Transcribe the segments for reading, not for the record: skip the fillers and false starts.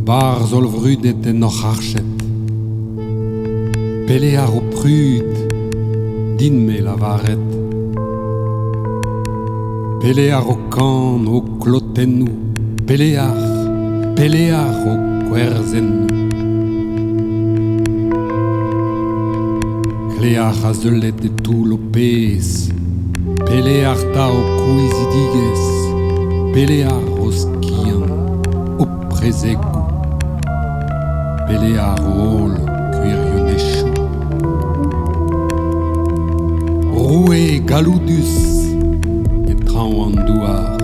Barz ol vrudet en oc'h archet. Pelear o prud, din me lavaret. Pelear o kan o klotennou, pelear o kwerzennou. Klear a zeulet e tout o pez, pelear ta o kouizidigez, pelear o skian, o prezegou. Pelear o hol kuirionechou. Roue galoudus e traoù an douar.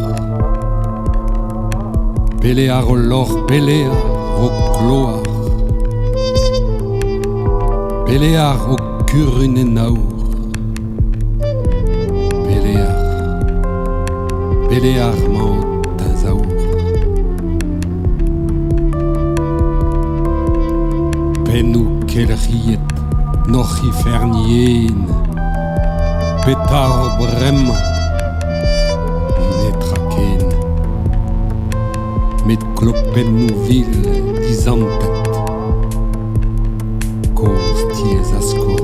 Pelear o lor pelear o kloar. Pelear o kurun en aour. Pelear mañ ta zaour. Penou kel riet noc'h hi fernien. Petar bremañ netra ken. Met klopennou vil dizantet. Koz tiez a skor.